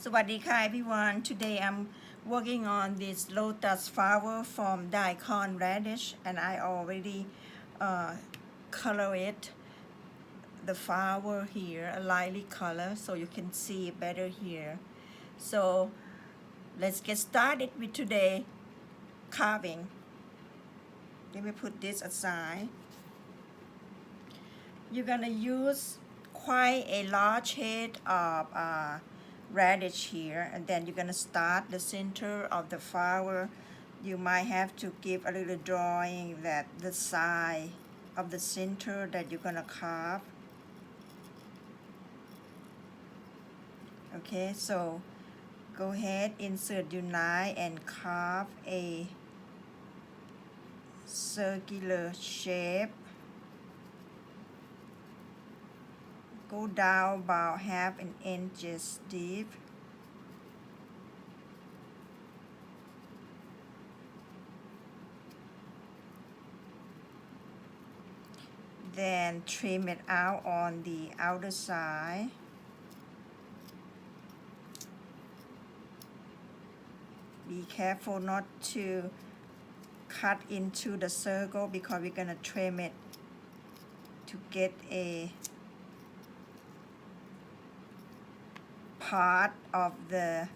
Sawadika everyone. Today I'm working on this lotus flower from Daikon radish, and I already color it, the flower here, a lightly color, so you can see it better here. So let's get started with today carving. Let me put this aside. You're gonna use quite a large head of radish here, and then you're gonna start the center of the flower. You might have to give a little drawing that the side of the center that you're gonna carve. Okay, so go ahead, insert your knife and carve a circular shape. Go down about half an inch deep. Then trim it out on the outer side. Be careful not to cut into the circle because we're gonna trim it to get a part of the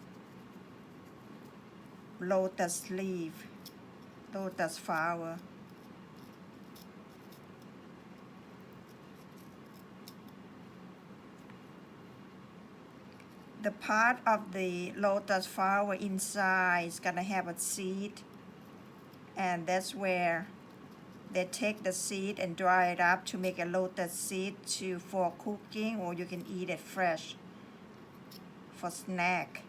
lotus leaf, lotus flower. The part of the lotus flower inside is gonna have a seed, and that's where they take the seed and dry it up to make a lotus seed for cooking, or you can eat it fresh for snack,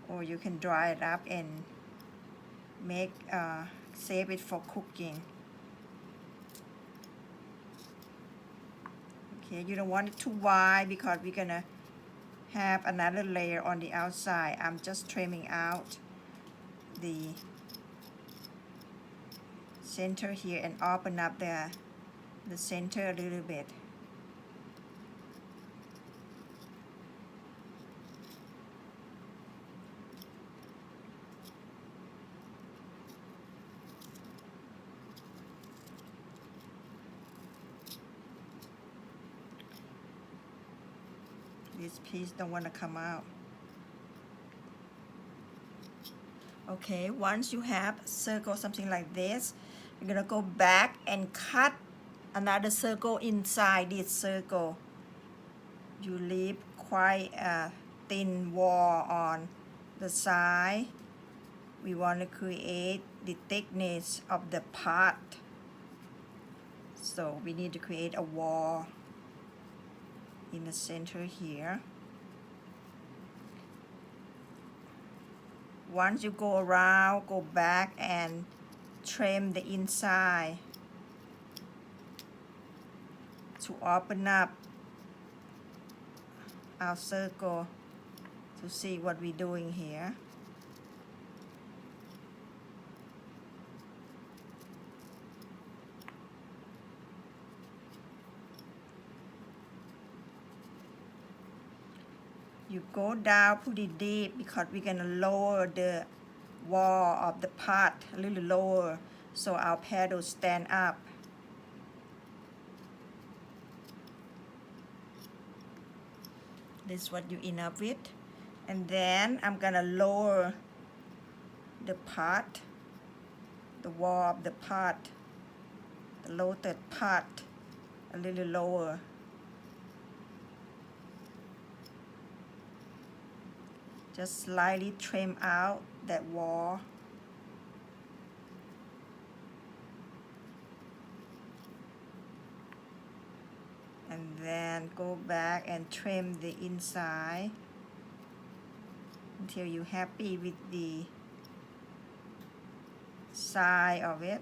or you can dry it up and make save it for cooking. Okay, you don't want it too wide because we're gonna have another layer on the outside. I'm just trimming out the center here and open up the center a little bit. This piece don't want to come out. Okay, once you have a circle something like this, you're gonna go back and cut another circle inside this circle. You leave quite a thin wall on the side. We want to create the thickness of the pot, so we need to create a wall in the center here. Once you go around, go back and trim the inside to open up our circle to see what we're doing here. You go down pretty deep because we're gonna lower the wall of the pot a little lower so our petals stand up. This is what you end up with. And then I'm gonna lower the pot, the wall of the pot, the lotus pot a little lower. Just slightly trim out that wall. And then go back and trim the inside until you're happy with the side of it.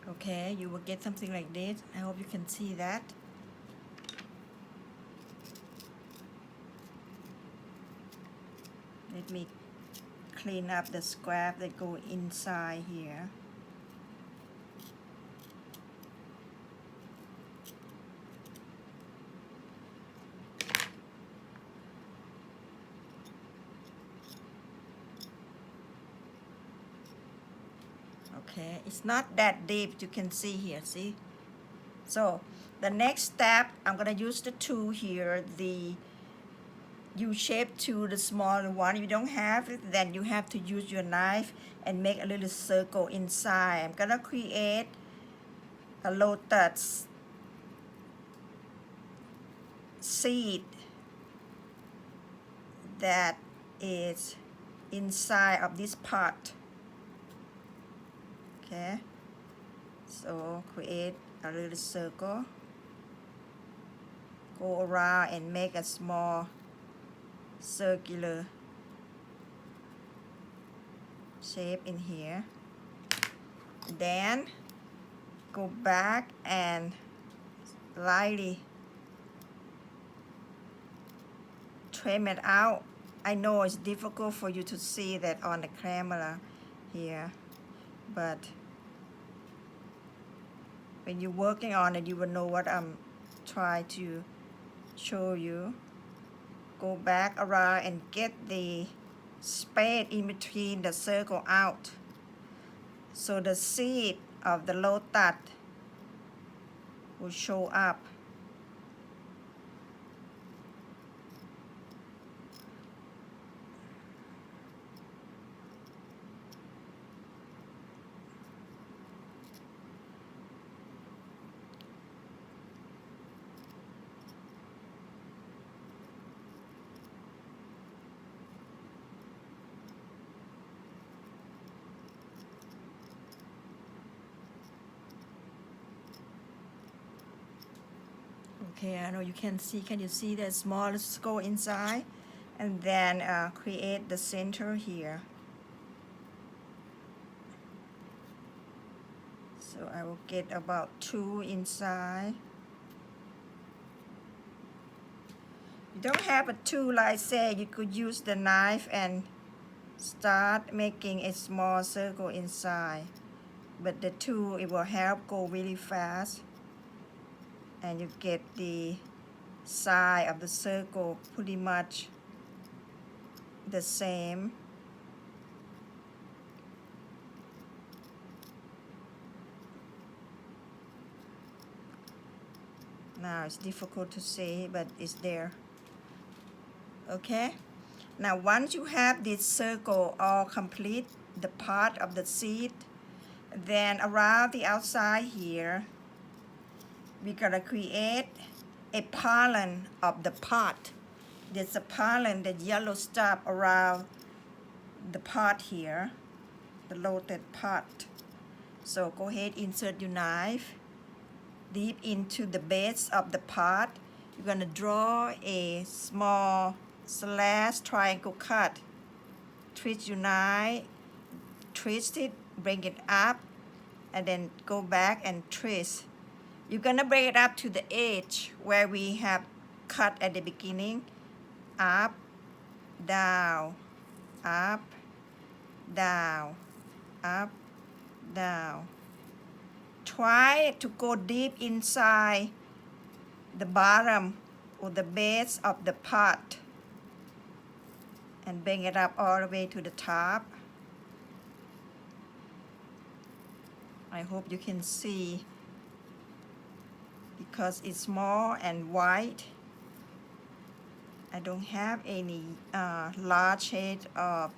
Okay, you will get something like this. I hope you can see that. Let me clean up the scrap that go inside here. Okay, it's not that deep, you can see here, see? So the next step, I'm gonna use the tool here, the U-shaped tool, the smaller one. If you don't have it, then you have to use your knife and make a little circle inside. I'm gonna create a lotus seed that is inside of this pot. Okay, so create a little circle, go around and make a small circular shape in here. Then go back and lightly trim it out. I know it's difficult for you to see that on the camera here, but when you're working on it, you will know what I'm trying to show you. Go back around and get the space in between the circle out, so the seed of the lotus will show up. Okay, I know you can see. Can you see the small skull inside? And then create the center here. So I will get about 2 inside. You don't have a tool, like I said, you could use the knife and start making a small circle inside. But the tool, it will help go really fast. And you get the side of the circle pretty much the same. Now it's difficult to see, but it's there. Okay, now once you have this circle all complete, the part of the seed, then around the outside here, we're gonna create a pollen of the pot. There's a pollen, the yellow stuff around the pot here, the loaded pot. So go ahead, insert your knife deep into the base of the pot. You're gonna draw a small slash triangle cut. Twist your knife, twist it, bring it up, and then go back and twist. You're gonna bring it up to the edge where we have cut at the beginning. Up, down, up, down, up, down. Try to go deep inside the bottom or the base of the pot and bring it up all the way to the top. I hope you can see, because it's small and white. I don't have any large shade of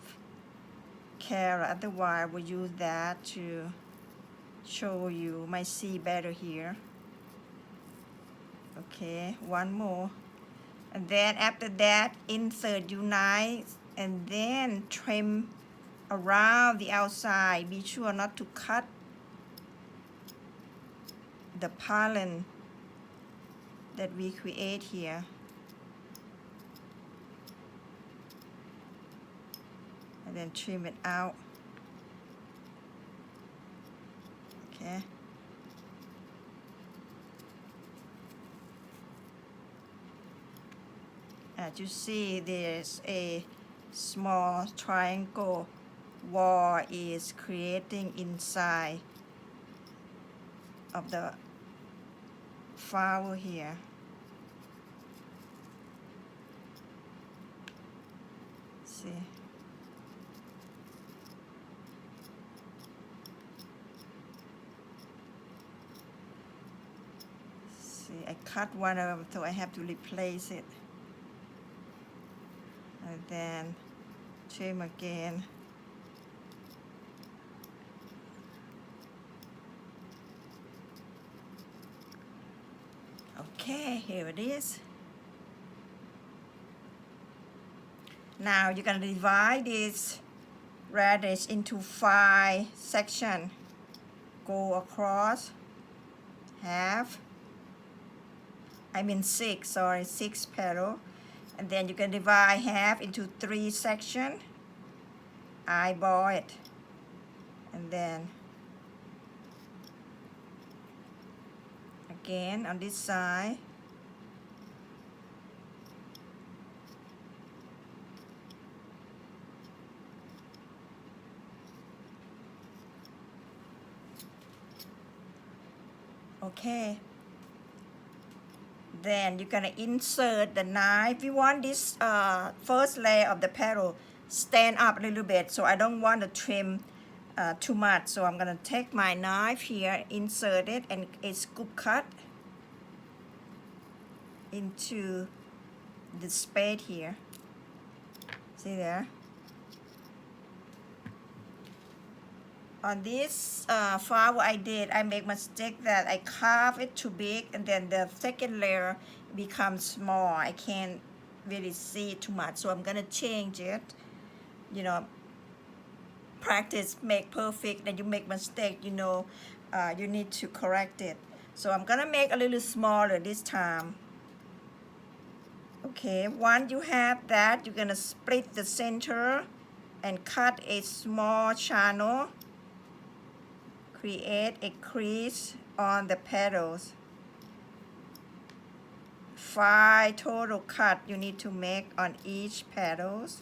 carrot, otherwise I will use that to show you. Might see better here. Okay, one more. And then after that, insert your knife and then trim around the outside. Be sure not to cut the pollen that we create here. And then trim it out. Okay, As you see, there's a small triangle wall is creating inside of the flower here. See. See, I cut one of them, so I have to replace it. And then trim again. Okay, here it is. Now you're going to divide this radish into 5 sections. Go across half. 6 petals. And then you can divide half into 3 sections. Eyeball it. And then again on this side. Okay. Then you're gonna insert the knife. We want this first layer of the petal stand up a little bit, so I don't want to trim too much. So I'm gonna take my knife here, insert it, and a scoop cut into the space here. See there? On this flower I make mistake that I carve it too big, and then the second layer becomes small. I can't really see it too much, so I'm gonna change it. You know, practice make perfect. Then you make mistake, you know, you need to correct it. So I'm gonna make a little smaller this time. Okay, once you have that, you're gonna split the center and cut a small channel. Create a crease on the petals. 5 total cut you need to make on each petals.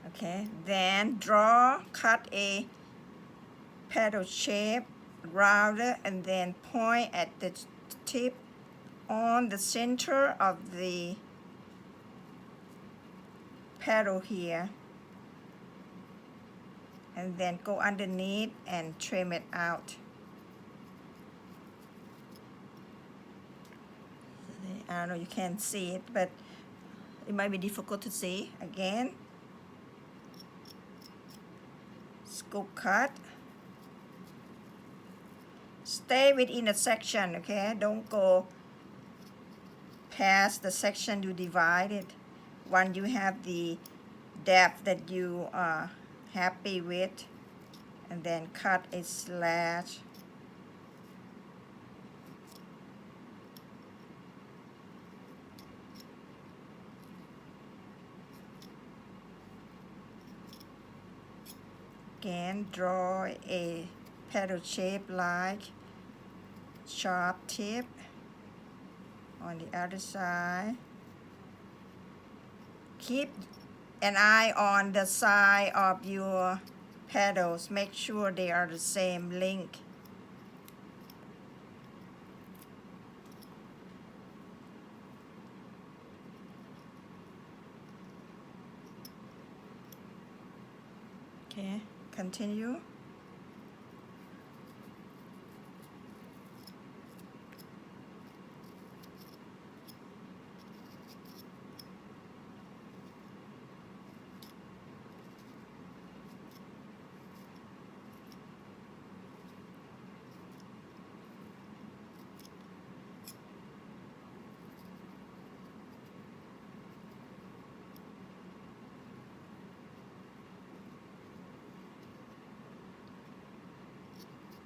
Okay, then cut a petal shape, rounder, and then point at the tip on the center of the petal here, and then go underneath and trim it out. I don't know, you can't see it, but it might be difficult to see. Again, scoop cut. Stay within a section, okay? Don't go past the section you divided. Once you have the depth that you are happy with, and then cut a slash. Again, draw a petal shape like sharp tip on the other side. Keep an eye on the side of your petals. Make sure they are the same length. Okay, continue.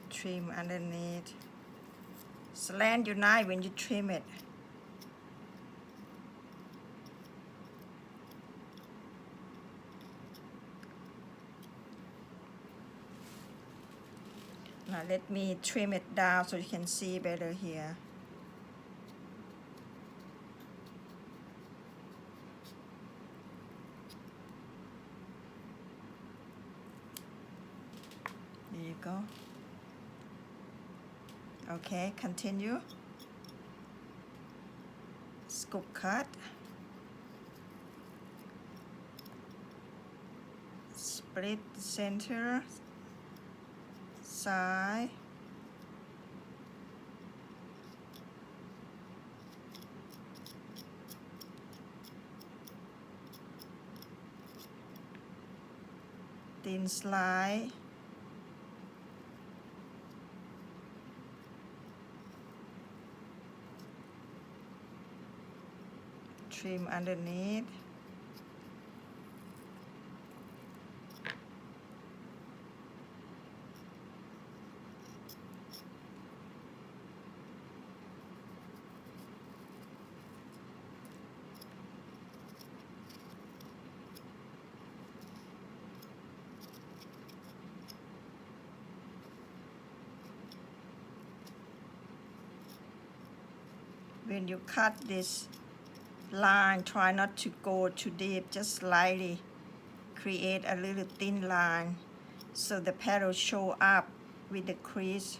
Trim underneath. Slant your knife when you trim it. Now let me trim it down so you can see better here. There you go. Okay, continue. Scoop cut. Split the center, side. Thin slice. Trim underneath. When you cut this line, try not to go too deep, just slightly create a little thin line so the petals show up with the crease.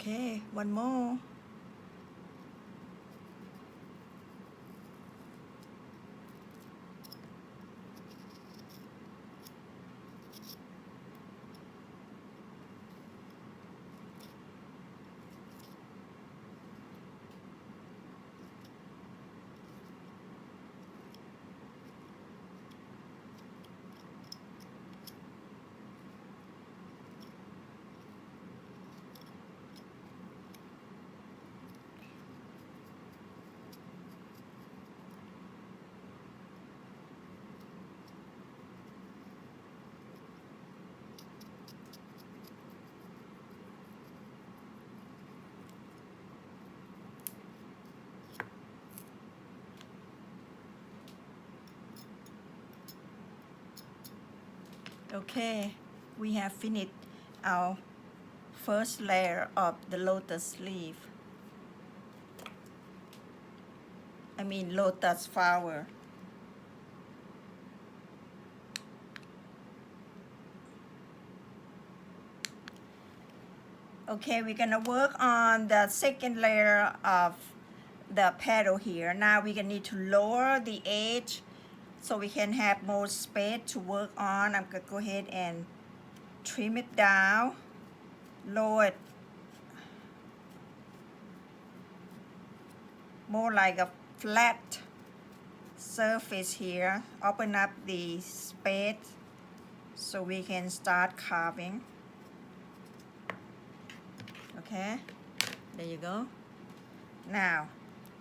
Okay, one more. Okay, we have finished our first layer of the lotus leaf. I mean lotus flower. Okay, we're gonna work on the second layer of the petal here. Now we're gonna need to lower the edge so we can have more space to work on. I'm gonna go ahead and trim it down, lower it more like a flat surface here. Open up the space so we can start carving. Okay, there you go. Now,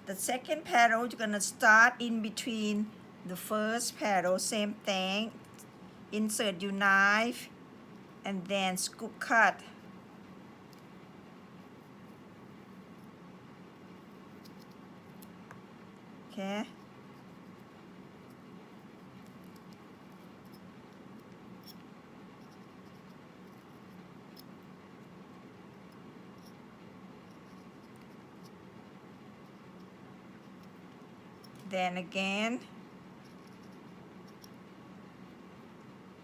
the second petal, you're gonna start in between the first petal, same thing. Insert your knife and then scoop cut. Okay. Then again,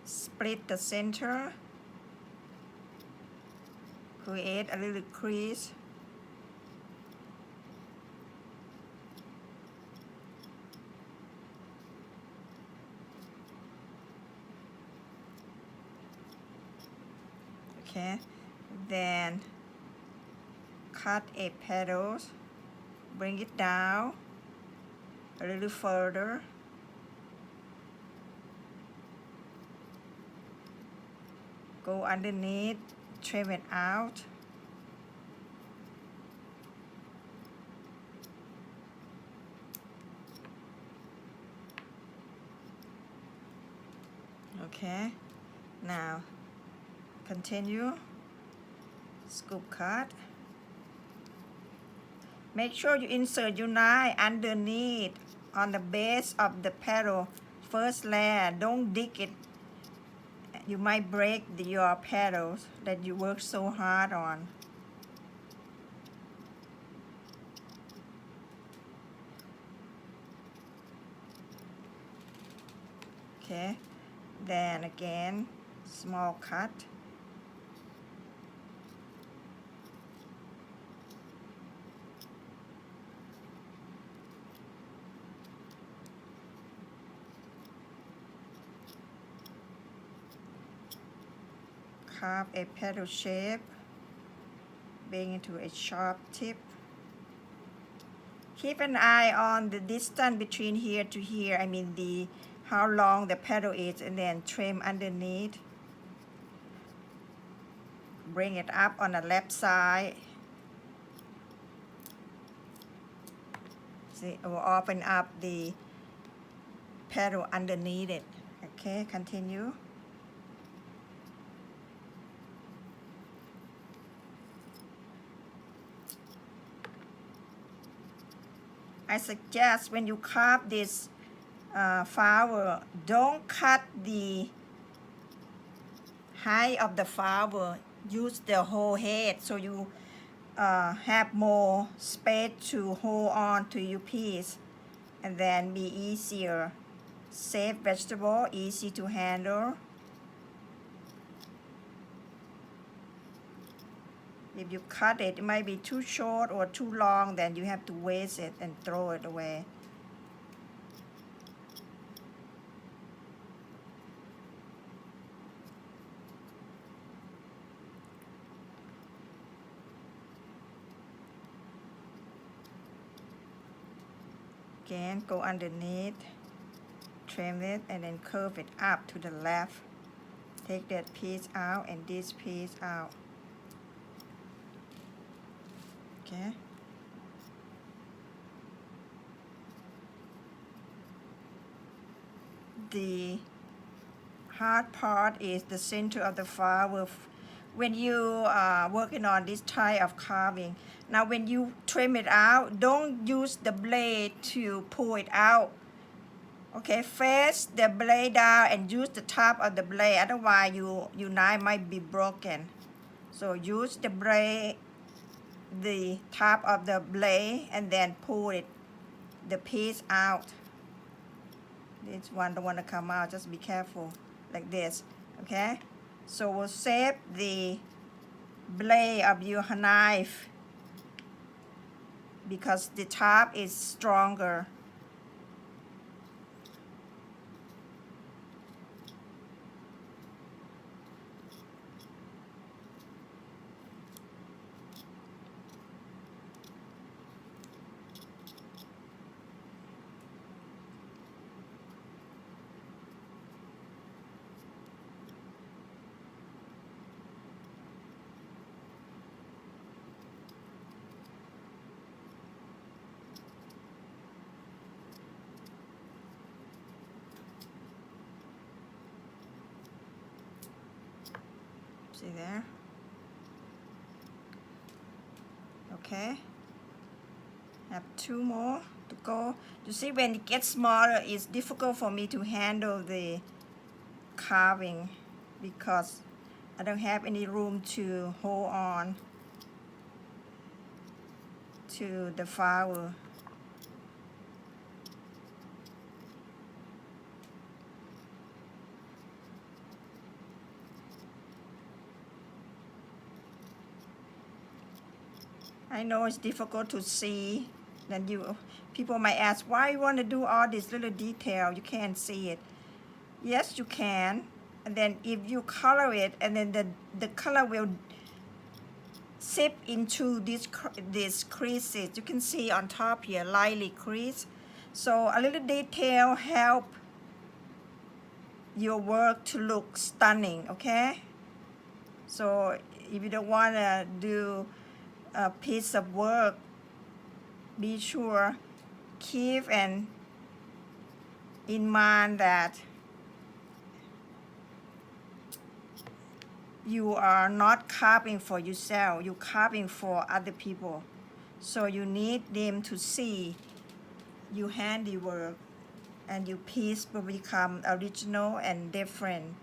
split the center, create a little crease. Okay, then cut a petals, bring it down a little further. Go underneath, trim it out. Okay, now continue, scoop cut. Make sure you insert your knife underneath on the base of the petal first layer. Don't dig it. You might break your petals that you work so hard on. Okay, then again, small cut. Carve a petal shape, bring into a sharp tip. Keep an eye on the distance between here to here, I mean how long the petal is, and then trim underneath. Bring it up on the left side. See, it will open up the petal underneath it. Okay, continue. I suggest when you carve this flower, don't cut the height of the flower. Use the whole head so you have more space to hold on to your piece, and then be easier. Safe vegetable, easy to handle. If you cut it, it might be too short or too long, then you have to waste it and throw it away. Again, go underneath, trim it, and then curve it up to the left. Take that piece out and this piece out. Okay. The hard part is the center of the flower when you are working on this type of carving. Now when you trim it out, don't use the blade to pull it out. Okay, face the blade down and use the top of the blade, otherwise your knife might be broken. So use the blade, the top of the blade, and then pull the piece out. This one don't want to come out, just be careful like this. Okay, so we'll save the blade of your knife because the top is stronger. See there? Okay. Have two more to go. You see, when it gets smaller, it's difficult for me to handle the carving because I don't have any room to hold on to the flower. I know it's difficult to see. Then people might ask, why you want to do all this little detail? You can't see it. Yes, you can. And then if you color it, and then the color will seep into these creases. You can see on top here, lightly crease. So a little detail help your work to look stunning, okay? So if you don't want to do a piece of work, be sure keep in mind that you are not carving for yourself, you're carving for other people. So you need them to see your handiwork and your piece will become original and different.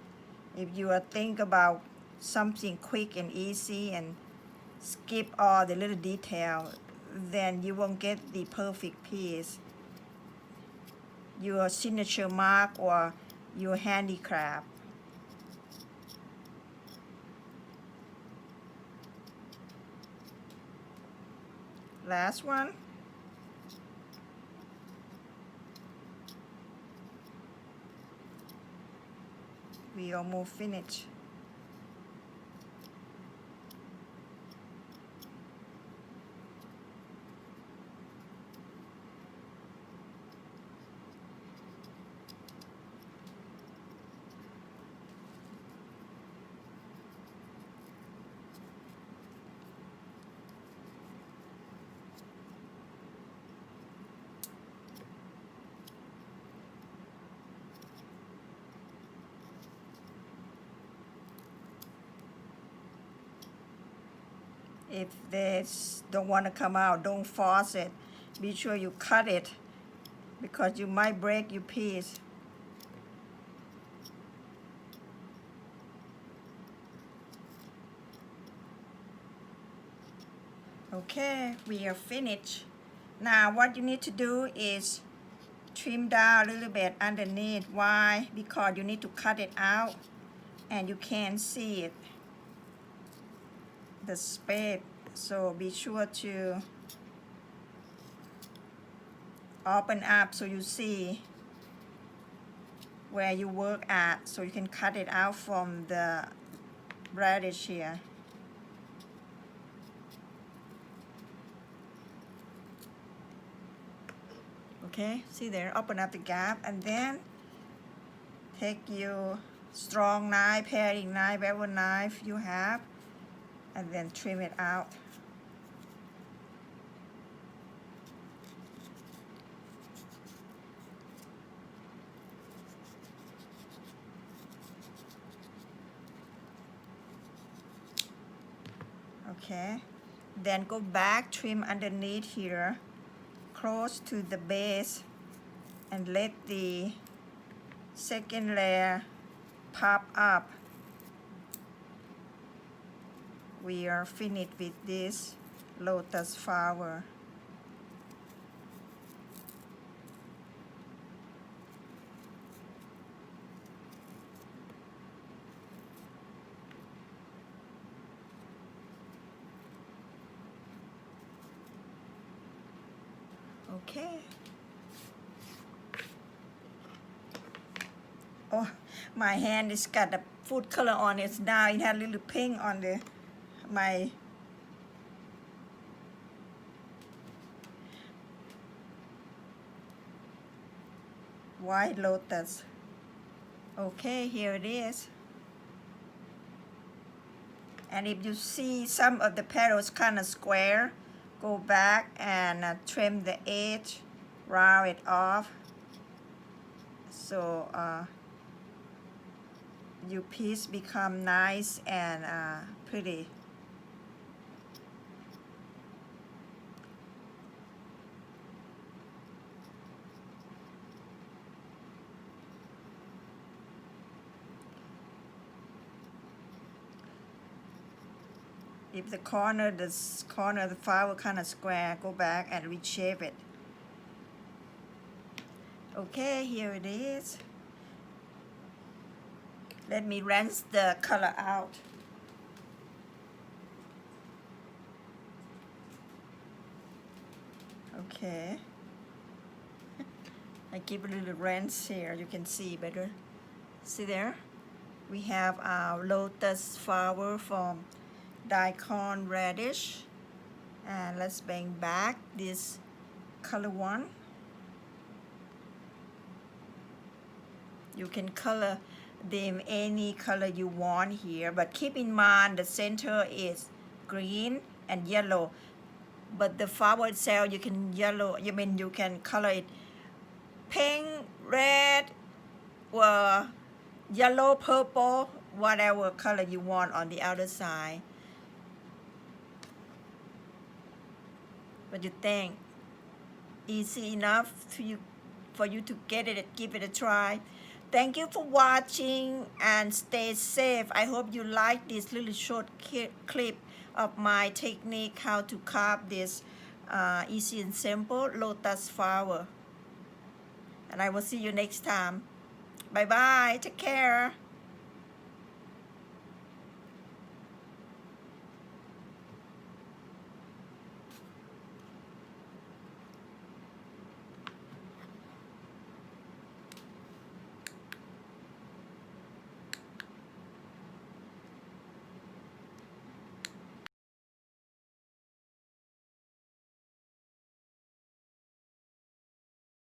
If you think about something quick and easy and skip all the little detail, then you won't get the perfect piece, your signature mark or your handicraft. Last one. We almost finished. If they don't want to come out, don't force it. Be sure you cut it because you might break your piece. Okay, we are finished. Now what you need to do is trim down a little bit underneath. Why? Because you need to cut it out and you can't see it, the space. So be sure to open up so you see where you work at, so you can cut it out from the radish here. Okay, see there, open up the gap and then take your strong knife, paring knife, whatever knife you have, and then trim it out. Okay, then go back, trim underneath here, close to the base, and let the second layer pop up. We are finished with this lotus flower. Okay. Oh, my hand is got a food color on it now. It had a little pink on my white lotus. Okay, here it is. And if you see some of the petals kind of square, go back and trim the edge, round it off, so your piece become nice and pretty. If the corner of the flower kind of square, go back and reshape it. Okay, here it is. Let me rinse the color out. Okay. I give a little rinse here, you can see better. See there? We have our lotus flower from Daikon radish, and let's bring back this color one. You can color them any color you want here, but keep in mind the center is green and yellow, but the flower itself you can you can color it pink, red, or yellow, purple, whatever color you want on the other side. What do you think? Easy enough for you to get it, give it a try. Thank you for watching and stay safe. I hope you like this little short clip of my technique how to carve this easy and simple lotus flower. And I will see you next time. Bye bye. Take care.